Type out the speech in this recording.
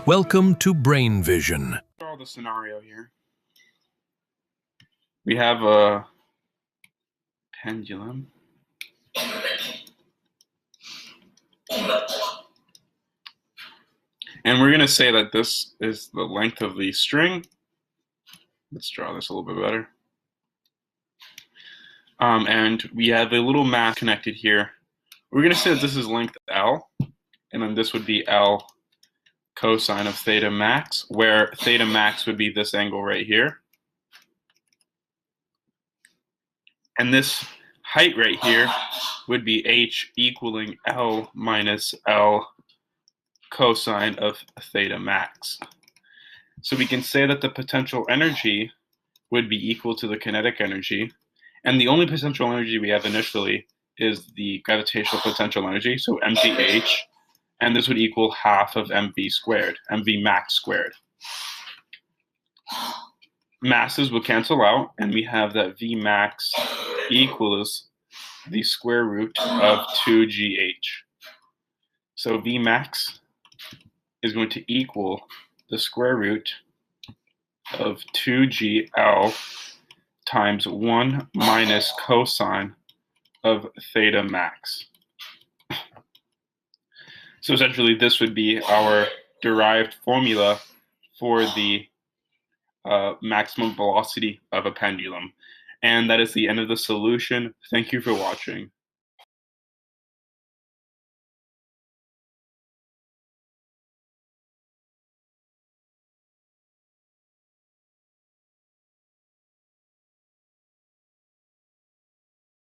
Welcome to Brain Vision. Draw the scenario here. We have a pendulum. And we're going to say that this is the length of the string. Let's draw this a little bit better. And we have a little mass connected here. We're going to say that this is length L, and then this would be L cosine of theta max, where theta max would be this angle right here. And this height right here would be h equaling L minus L cosine of theta max. So we can say that the potential energy would be equal to the kinetic energy. And the only potential energy we have initially is the gravitational potential energy, so mgh. And this would equal half of mv squared, mv max squared. Masses will cancel out, and we have that v max equals the square root of 2gh. So v max is going to equal the square root of 2gl times 1 minus cosine of theta max. So essentially this would be our derived formula for the maximum velocity of a pendulum. And that is the end of the solution. Thank you for watching.